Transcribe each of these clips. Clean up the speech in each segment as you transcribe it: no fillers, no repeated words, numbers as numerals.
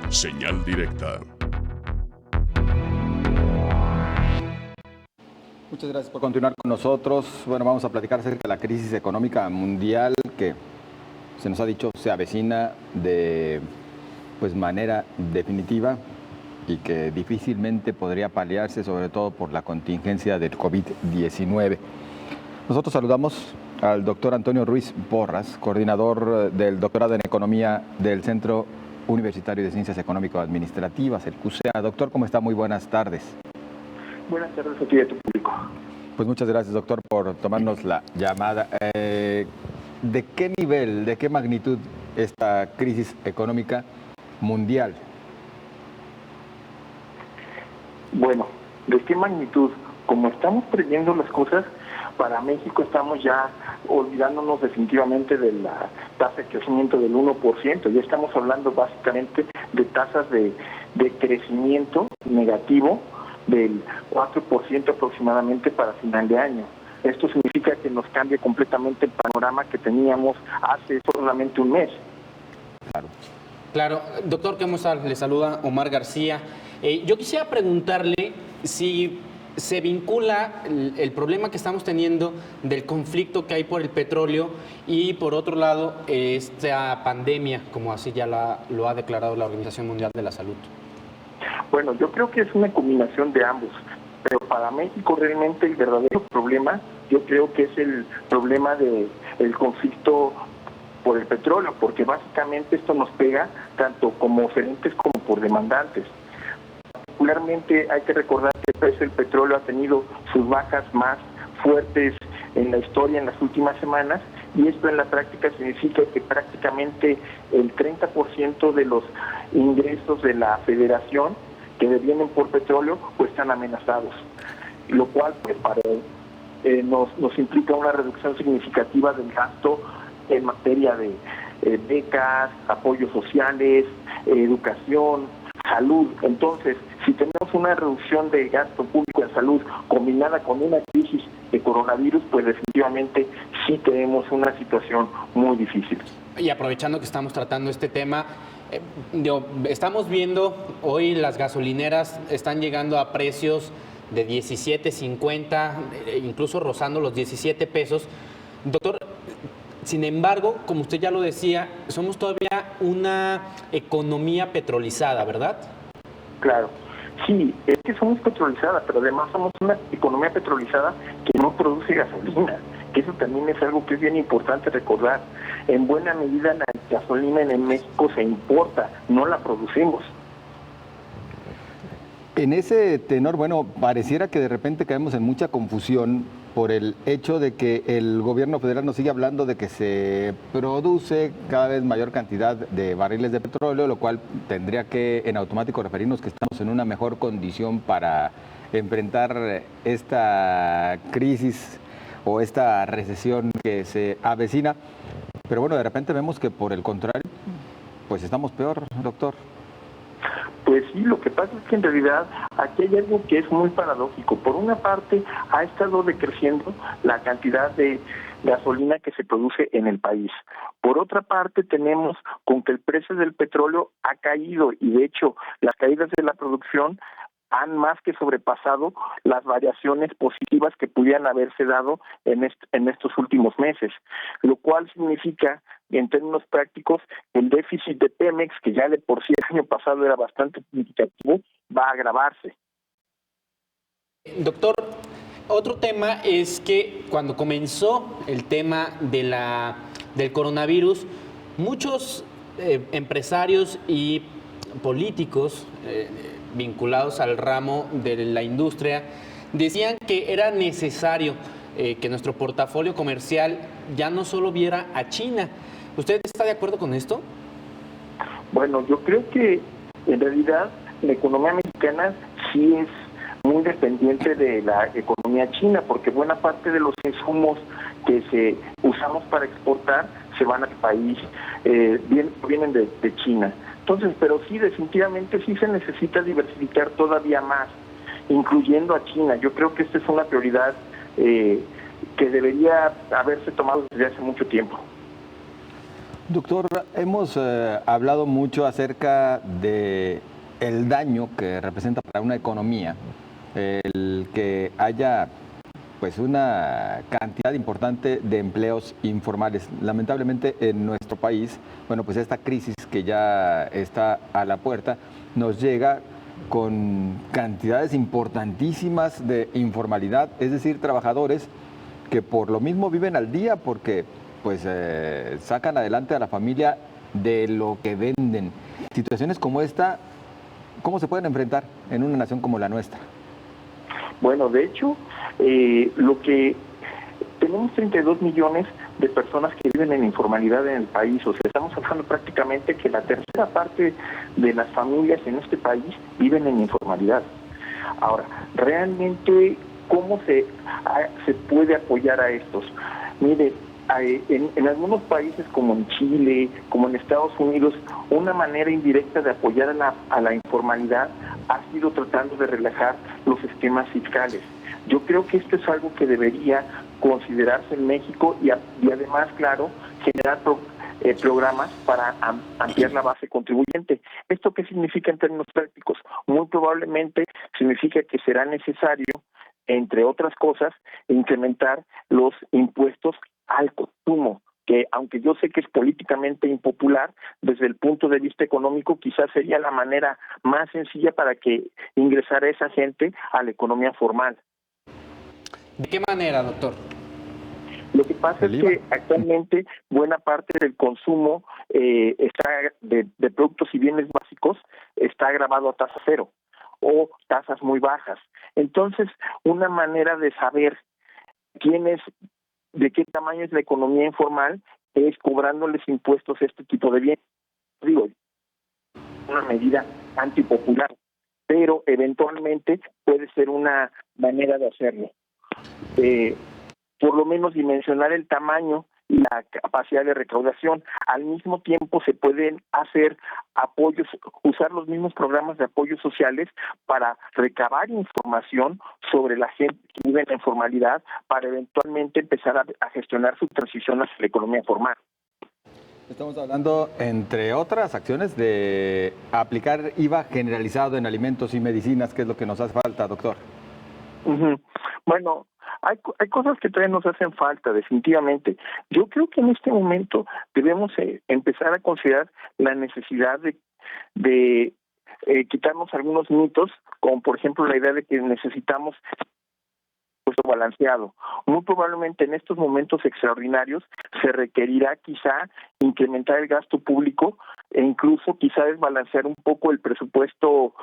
Señal directa. Muchas gracias por continuar con nosotros. Bueno, vamos a platicar acerca de la crisis económica mundial que se nos ha dicho se avecina de manera definitiva y que difícilmente podría paliarse, sobre todo por la contingencia del COVID-19. Nosotros saludamos al doctor Antonio Ruiz Porras, coordinador del doctorado en Economía del Centro Universitario de Ciencias Económico-Administrativas, el CUSEA. Doctor, ¿cómo está? Muy buenas tardes. Buenas tardes a ti y a tu público. Pues muchas gracias, doctor, por tomarnos la llamada. ¿De qué nivel, de qué magnitud esta crisis económica mundial? Bueno, ¿de qué magnitud? Como estamos previendo las cosas, para México estamos ya olvidándonos definitivamente de la tasa de crecimiento del 1%. Ya estamos hablando básicamente de tasas de crecimiento negativo del 4% aproximadamente para final de año. Esto significa que nos cambia completamente el panorama que teníamos hace solamente un mes. Claro. Doctor, ¿cómo está? Le saluda Omar García. Yo quisiera preguntarle si se vincula el problema que estamos teniendo del conflicto que hay por el petróleo y, por otro lado, esta pandemia, como así ya lo ha declarado la Organización Mundial de la Salud. Bueno, yo creo que es una combinación de ambos, pero para México realmente el verdadero problema, yo creo que es el problema del conflicto por el petróleo, porque básicamente esto nos pega tanto como oferentes como por demandantes. Particularmente hay que recordar que el precio del petróleo ha tenido sus bajas más fuertes en la historia en las últimas semanas, y esto en la práctica significa que prácticamente el 30% de los ingresos de la federación que devienen por petróleo pues están amenazados, lo cual pues nos implica una reducción significativa del gasto en materia de becas, apoyos sociales, educación, salud. Entonces, si tenemos una reducción de gasto público en salud combinada con una crisis de coronavirus, pues definitivamente sí tenemos una situación muy difícil. Y aprovechando que estamos tratando este tema, estamos viendo hoy las gasolineras están llegando a precios de 17.50, incluso rozando los 17 pesos. Doctor, sin embargo, como usted ya lo decía, somos todavía una economía petrolizada, ¿verdad? Claro, sí, es que somos petrolizadas, pero además somos una economía petrolizada que no produce gasolina, que eso también es algo que es bien importante recordar. En buena medida la gasolina en México se importa, no la producimos. En ese tenor, bueno, pareciera que de repente caemos en mucha confusión por el hecho de que el gobierno federal nos sigue hablando de que se produce cada vez mayor cantidad de barriles de petróleo, lo cual tendría que en automático referirnos que estamos en una mejor condición para enfrentar esta crisis o esta recesión que se avecina. Pero bueno, de repente vemos que por el contrario, pues estamos peor, doctor. Pues sí, lo que pasa es que en realidad aquí hay algo que es muy paradójico. Por una parte, ha estado decreciendo la cantidad de gasolina que se produce en el país. Por otra parte, tenemos con que el precio del petróleo ha caído, y de hecho las caídas de la producción han más que sobrepasado las variaciones positivas que pudieran haberse dado en estos últimos meses, lo cual significa, en términos prácticos, el déficit de Pemex, que ya de por sí el año pasado era bastante significativo, va a agravarse. Doctor, otro tema es que cuando comenzó el tema del coronavirus, muchos empresarios y políticos vinculados al ramo de la industria decían que era necesario que nuestro portafolio comercial ya no solo viera a China. ¿Usted está de acuerdo con esto? Bueno, yo creo que en realidad la economía mexicana sí es muy dependiente de la economía china, porque buena parte de los insumos que usamos para exportar se van al país, vienen de China. Entonces, pero sí, definitivamente sí se necesita diversificar todavía más, incluyendo a China. Yo creo que esta es una prioridad que debería haberse tomado desde hace mucho tiempo. Doctor, hemos hablado mucho acerca de el daño que representa para una economía el que haya pues una cantidad importante de empleos informales. Lamentablemente en nuestro país, bueno, pues esta crisis que ya está a la puerta nos llega con cantidades importantísimas de informalidad, es decir, trabajadores que por lo mismo viven al día porque pues sacan adelante a la familia de lo que venden. Situaciones como esta, ¿cómo se pueden enfrentar en una nación como la nuestra? Bueno, de hecho, lo que tenemos 32 millones de personas que viven en informalidad en el país, o sea, estamos hablando prácticamente que la tercera parte de las familias en este país viven en informalidad. Ahora, realmente, ¿cómo se puede apoyar a estos? Mire, en algunos países como en Chile, como en Estados Unidos, una manera indirecta de apoyar a la informalidad ha sido tratando de relajar los esquemas fiscales. Yo creo que esto es algo que debería considerarse en México y además, claro, generar programas para ampliar la base contribuyente. ¿Esto qué significa en términos prácticos? Muy probablemente significa que será necesario, entre otras cosas, incrementar los impuestos al consumo, que aunque yo sé que es políticamente impopular, desde el punto de vista económico quizás sería la manera más sencilla para que ingresara esa gente a la economía formal. ¿De qué manera, doctor? Lo que pasa es que actualmente buena parte del consumo está de productos y bienes básicos está grabado a tasa cero o tasas muy bajas. Entonces, una manera de saber de qué tamaño es la economía informal es cobrándoles impuestos a este tipo de bienes. Digo, una medida antipopular, pero eventualmente puede ser una manera de hacerlo. Por lo menos dimensionar el tamaño y la capacidad de recaudación. Al mismo tiempo se pueden hacer apoyos, usar los mismos programas de apoyos sociales para recabar información sobre la gente que vive en la informalidad para eventualmente empezar a gestionar su transición hacia la economía formal. Estamos hablando, entre otras acciones, de aplicar IVA generalizado en alimentos y medicinas, que es lo que nos hace falta, doctor. Bueno, hay cosas que todavía nos hacen falta, definitivamente. Yo creo que en este momento debemos empezar a considerar la necesidad de quitarnos algunos mitos, como por ejemplo la idea de que necesitamos balanceado. Muy probablemente en estos momentos extraordinarios se requerirá quizá incrementar el gasto público e incluso quizá desbalancear un poco el presupuesto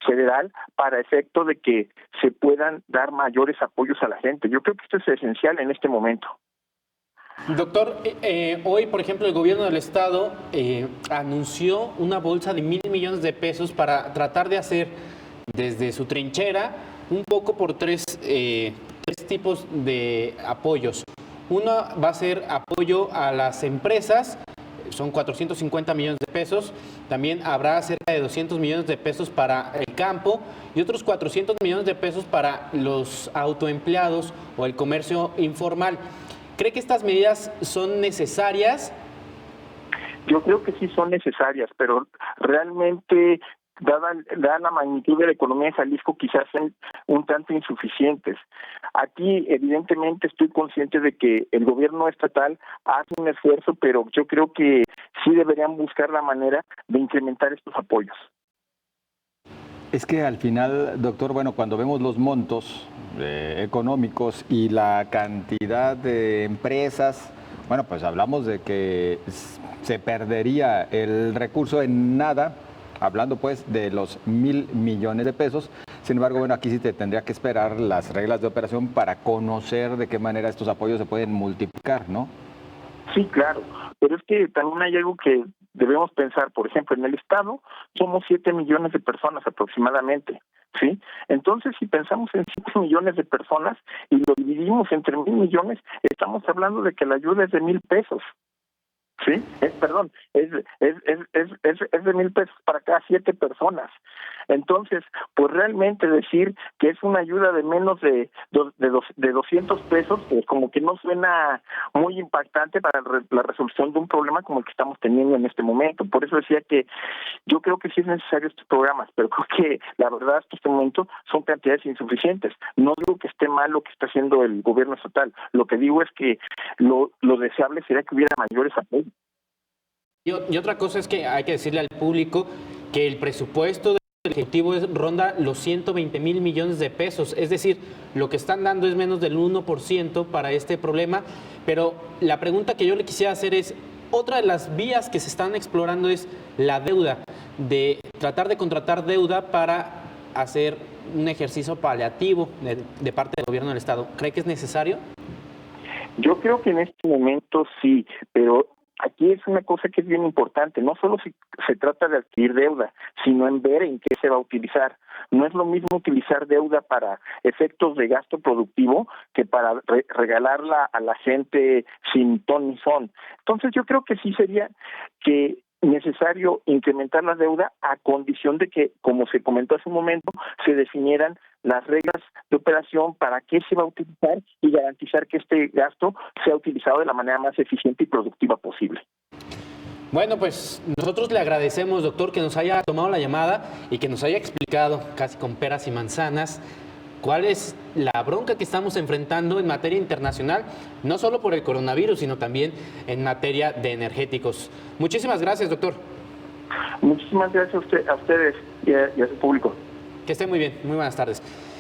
federal para efecto de que se puedan dar mayores apoyos a la gente. Yo creo que esto es esencial en este momento. Doctor, hoy, por ejemplo, el gobierno del estado anunció una bolsa de 1,000 millones de pesos para tratar de hacer desde su trinchera un poco por tres tipos de apoyos. Uno va a ser apoyo a las empresas, son 450 millones de pesos. También habrá cerca de 200 millones de pesos para el campo y otros 400 millones de pesos para los autoempleados o el comercio informal. ¿Cree que estas medidas son necesarias? Yo creo que sí son necesarias, pero realmente dada la magnitud de la economía de Jalisco, quizás sean un tanto insuficientes. Aquí, evidentemente, estoy consciente de que el gobierno estatal hace un esfuerzo, pero yo creo que sí deberían buscar la manera de incrementar estos apoyos. Es que al final, doctor, bueno, cuando vemos los montos económicos y la cantidad de empresas, bueno, pues hablamos de que se perdería el recurso en nada, hablando pues de los 1,000 millones de pesos. Sin embargo, bueno, aquí sí te tendría que esperar las reglas de operación para conocer de qué manera estos apoyos se pueden multiplicar, ¿no? Sí, claro, pero es que también hay algo que debemos pensar. Por ejemplo, en el Estado somos 7 millones de personas aproximadamente, ¿sí? Entonces, si pensamos en 7 millones de personas y lo dividimos entre 1,000 millones, estamos hablando de que la ayuda es de 1,000 pesos. Sí, perdón, es de 1,000 pesos para cada 7 personas. Entonces, pues realmente decir que es una ayuda de menos de 200 pesos, pues como que no suena muy impactante para la resolución de un problema como el que estamos teniendo en este momento. Por eso decía que yo creo que sí es necesario estos programas, pero creo que la verdad hasta este momento son cantidades insuficientes. No digo que esté mal lo que está haciendo el gobierno estatal, lo que digo es que lo deseable sería que hubiera mayores apoyos. Y otra cosa es que hay que decirle al público que el presupuesto del Ejecutivo ronda los 120,000 millones de pesos. Es decir, lo que están dando es menos del 1% para este problema. Pero la pregunta que yo le quisiera hacer es, otra de las vías que se están explorando es la deuda, de tratar de contratar deuda para hacer un ejercicio paliativo de parte del gobierno del Estado. ¿Cree que es necesario? Yo creo que en este momento sí, pero aquí es una cosa que es bien importante. No solo se trata de adquirir deuda, sino en ver en qué se va a utilizar. No es lo mismo utilizar deuda para efectos de gasto productivo que para regalarla a la gente sin ton ni son. Entonces yo creo que sí sería que necesario incrementar la deuda a condición de que, como se comentó hace un momento, se definieran las reglas de operación, para qué se va a utilizar y garantizar que este gasto sea utilizado de la manera más eficiente y productiva posible. Bueno, pues nosotros le agradecemos, doctor, que nos haya tomado la llamada y que nos haya explicado, casi con peras y manzanas, cuál es la bronca que estamos enfrentando en materia internacional, no solo por el coronavirus, sino también en materia de energéticos. Muchísimas gracias, doctor. Muchísimas gracias a ustedes y a su público. Que esté muy bien. Muy buenas tardes.